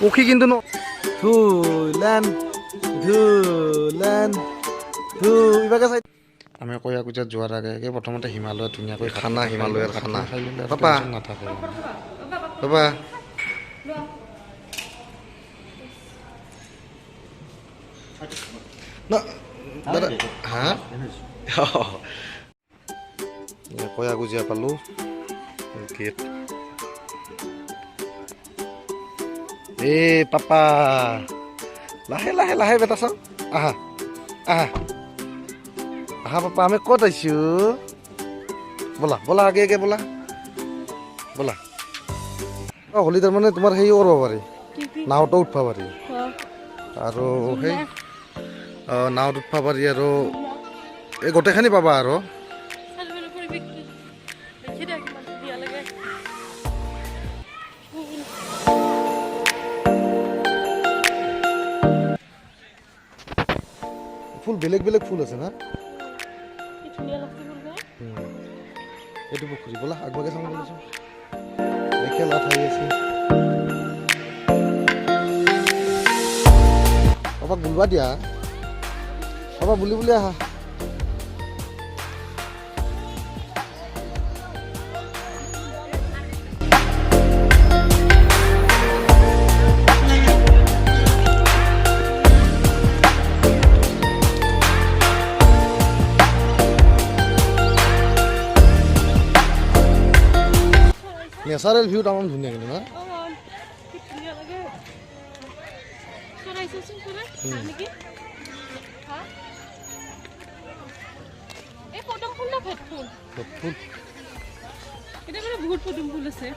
পক্ষী কিন্তু ধুলেন ধুলেন ধু ইভাগে চাই আমি কয়াকুছিয়াত যোৱাৰ আগে প্ৰথমতে হিমালয়ত ধুনীয়াকৈ খানা হিমালয়ৰ খানা খাই ল'লে পাপা নাথাকে পাপা দাদা হা কয়াকুছিয়া পালোঁ গেট এ পাপা লাহে লাহে লাহে বেটা চাওঁ আহা আহা আহা পাপা আমি ক'ত আহিছোঁ ব'লা ব'লা আগে আগে ব'লা ব'লা অঁ হ'লি তাৰমানে তোমাৰ সেই কৰিব পাৰি নাওতো উঠবা পাৰি আৰু সেই নাওত উঠবা পাৰি আৰু এই গোটেইখিনি পাবা আৰু ফুল বেলেগ বেলেগ ফুল আছে না এইটো পুখুৰী ব'লা আগভাগে চাওঁ ব'লাচোন মেখেলা ঠাই আছে পাপাক বুলবা দিয়া পাপা বুলি বুলি আহা নেচাৰেল ভিউ তামান ধুনীয়া কিন্তু না বহুত পদুম ফুল আছে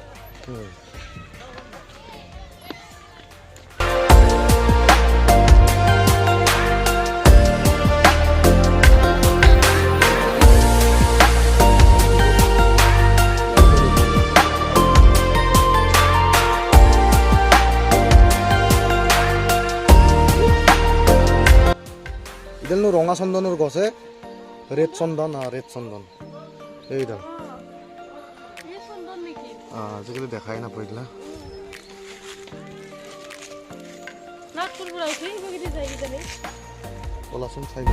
ইডালনো ৰঙা চন্দনৰ গছে ৰেড চন্দন ৰেড চন্দন এইডাল আজিকালি দেখাই নাপায় না ব'লাচোন চাই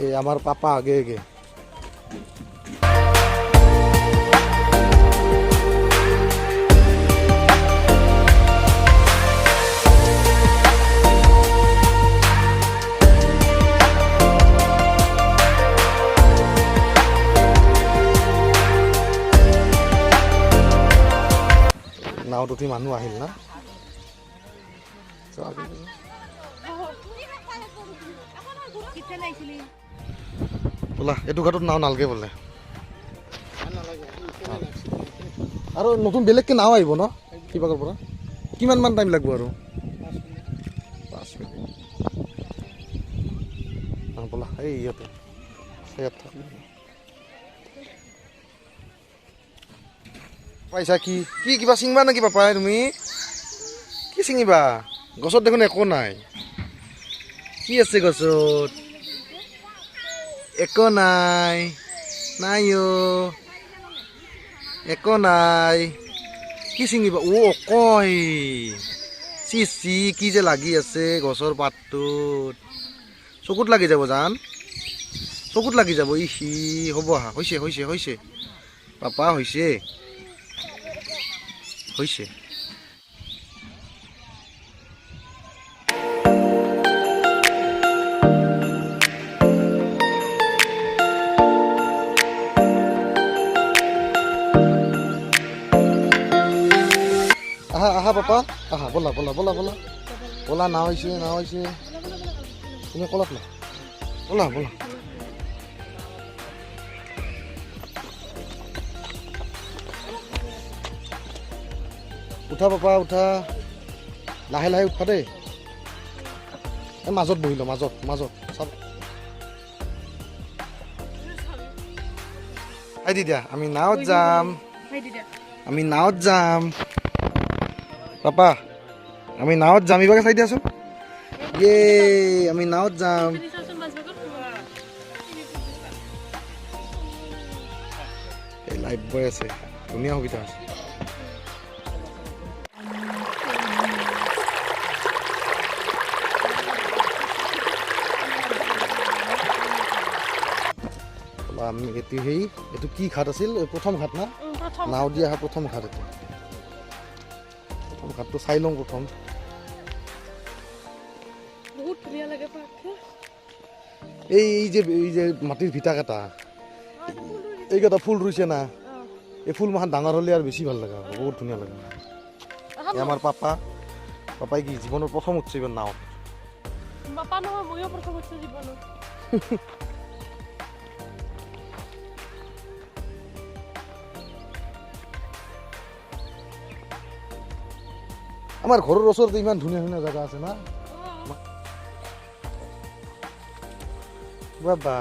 এই আমাৰ পাপা আগে আগে নাওত উঠি মানুহ আহিল না বোলা এইটো ঘাটত নাও নালগে বোলে আৰু নতুন বেলেগকে নাও আহিব ন কিবাৰ পৰা কিমান মান টাইম লাগিব আৰু 5 মিনিট বোলা এই ইয়াতে পাইছা কি কি কিবা চিঙবা নেকি পাপাই তুমি কি চিঙিবা গছত দেখোন একো নাই কি আছে গছত একো নাই নাই একো নাই কি চিঙিবা অকয় চি চি কি যে লাগি আছে গছৰ পাতটোত চকুত লাগি যাব জান চকুত লাগি যাব ইহি হ'ব হা হৈছে হৈছে হৈছে পাপা হৈছে হৈছে আহা আহা পাপা আহা ব'লা ব'লা ব'লা ব'লা ব'লা নাও হৈছে তুমি কলাত না ব'লা ব'লা উঠা পাপা উঠা লাহে লাহে উঠা দেই এই মাজত বহিল মাজত মাজত চাব আই দি দিয়া আমি নাৱত যাম পাপা আমি নাৱত যাম ইবাকে চাই দিয়াচোন ইয়ে আমি নাৱত যাম এই লাইট বয় আছে ধুনীয়া সুবিধা আছে আমি এইটো কি ঘাট আছিল প্ৰথম ঘাট না নাও দি অহা প্ৰথম ঘাট এইটো প্ৰথম ঘাটটো চাই লওঁ প্ৰথম বহুত ধুনীয়া লাগে পাৰ্কটো এই যে মাটিৰ ভিটা কেইটা এইকেইটা ফুল ৰুইছে না এই ফুল মাখান ডাঙৰ হ'লে আৰু বেছি ভাল লাগে বহুত ধুনীয়া লাগে এই আমাৰ পাপাই কি জীৱনৰ প্ৰথম উঠছে এইবাৰ নাৱত পাপা নহয় ময়ো প্ৰথম উঠছো জীৱনত আমাৰ ঘৰৰ ওচৰতে ইমান ধুনীয়া ধুনীয়া জেগা আছে না বাবা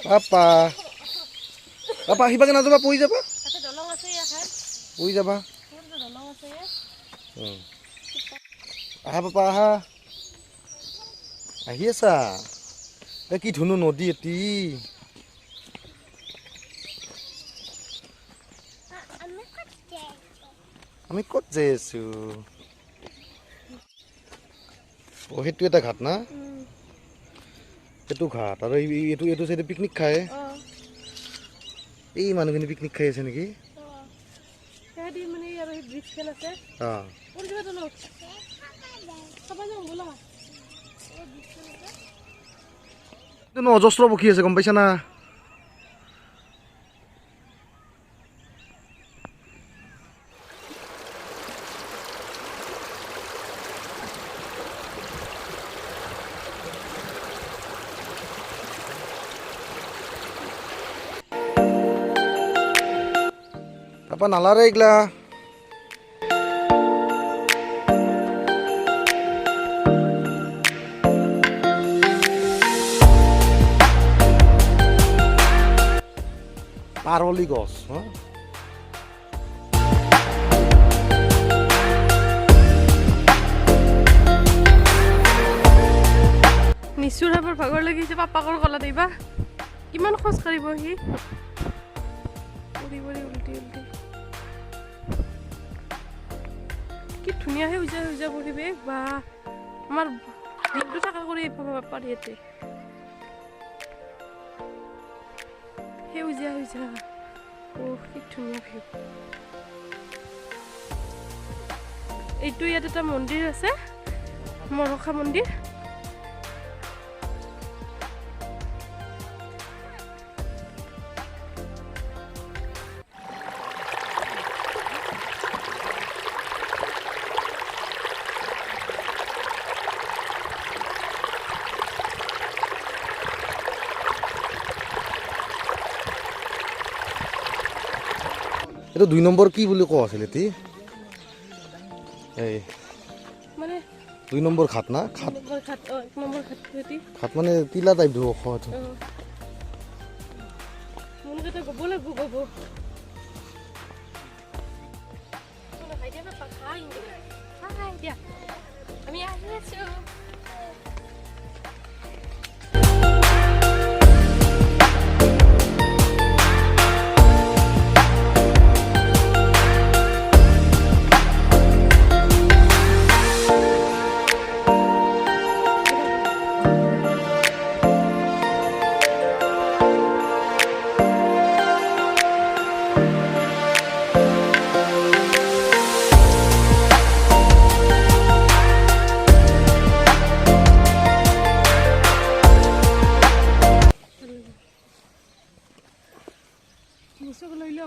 পাপা পাপা আহিবাকে নাযাবা পৰি যাবা তাতে দলং আছে ইয়াত পৰি যাবা দলং আছে আহা পাপা আহা আহি আছা এই কি ধুনু নদী এটি আমি ক'ত যাই আছো অ সেইটো এটা ঘাট না এইটো ঘাট আৰু এইটো চাইডে পিকনিক খায় এই মানুহখিনি পিকনিক খাই আছে নেকি অজস্ৰ পক্ষী আছে গম পাইছা না পাপা নালাৰে এইগিলা পাৰলি গছ নিশ্চয় বৰ ভাগৰ লাগিছে পাপাকৰ কলা দিবা কিমান খোজ কাঢ়িব সি উল্টি কি ধুনীয়া সেউজীয়া পৰিৱেশ বা আমাৰ দিনটো থাকা কৰি পাৰি ইয়াতে সেউজীয়া কি ধুনীয়া ভিউ এইটো ইয়াত এটা মন্দিৰ আছে মনসা মন্দিৰ এইটো 2 নম্বৰ কি বুলি কোৱা আছিল এটি এই মানে 2 নম্বৰ ঘাট না ঘাট ঘাট মানে টিলা টাইপ দিব খোৱাটো মনে কথা গব লাগব আমি আহি আছো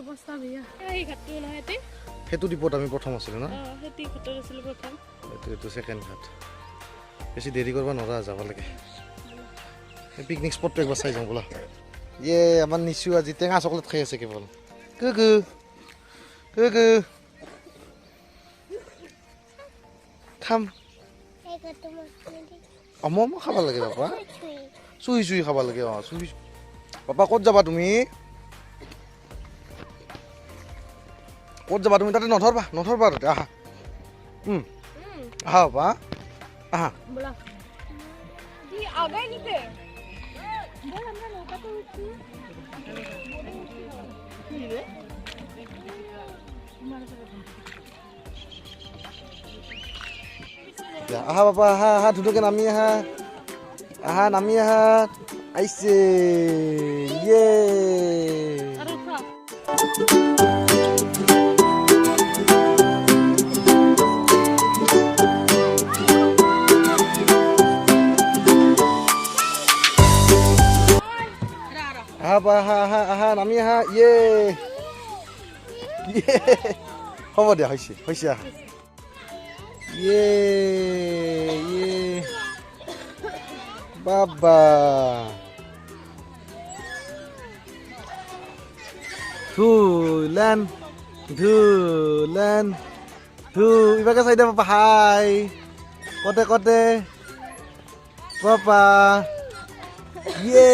অৱস্থা বেয়া এই ঘাটটো নহয় এটি সেইটো দ্বীপত আমি প্ৰথম আছিলো না হেতি ঘাটত আছিল প্ৰথম এইটো সেকেন্ড ঘাট বেছি দেৰি কৰিব নোৱাৰা যাব লাগে এই পিকনিক স্পটটো একবাৰ চাই যাওঁ বোলা ইয়ে আমাৰ নিচু আজি টেঙা চকলেট খাই আছে কেৱল কুকু খাম মই খাব লাগে পাপা চুই চুই খাব লাগে চুই পাপা ক'ত যাবা তুমি তাতে নধৰবা তাতে আহা আহা পাপা আহা আহা বাবা আহা ধুনুকে নামি আহা আহিছে ইয়ে আহা নামি আহা ইয়ে হ'ব দিয়া হৈছে আহা ইয়ে বাবা ধুলেন ইবাকে চাই দে পাপা হাই কতে পাপা ইয়ে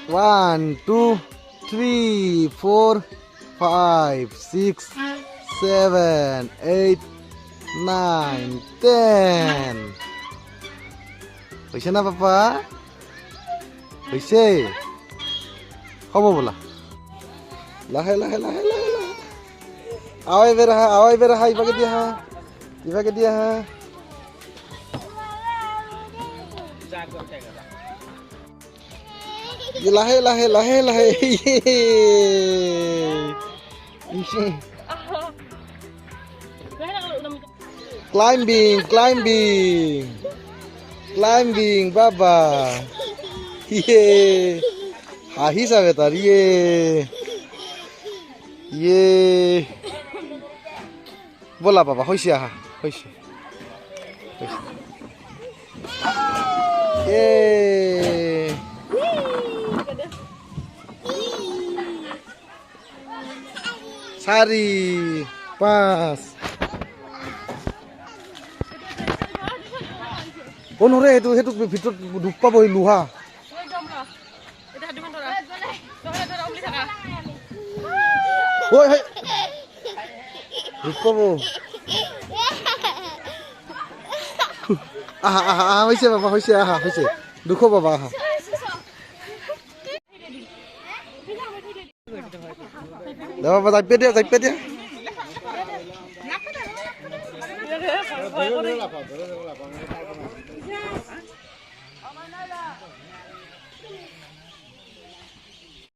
One, 2, 3, 4, 5, 6, 7, 8, 9, 10. হৈছে না পাপা হৈছে হ'ব বোলা লাহে আৱাই বেৰ আহা ইভাগে দিয়া হা লাহে ক্লাইম্বিং বাবা ইয়ে হাঁহিছা বেটাৰ ইয়ে ব'লা বাবা হৈছে আহা হৈছে চাৰি পাঁচ নৰে সেইটো ভিতৰত দুখ পাবহি লোহা দুখ পাব আহা হৈছে বাবা হৈছে দুখ পাবা আহা বাবা যাইপে দিয়া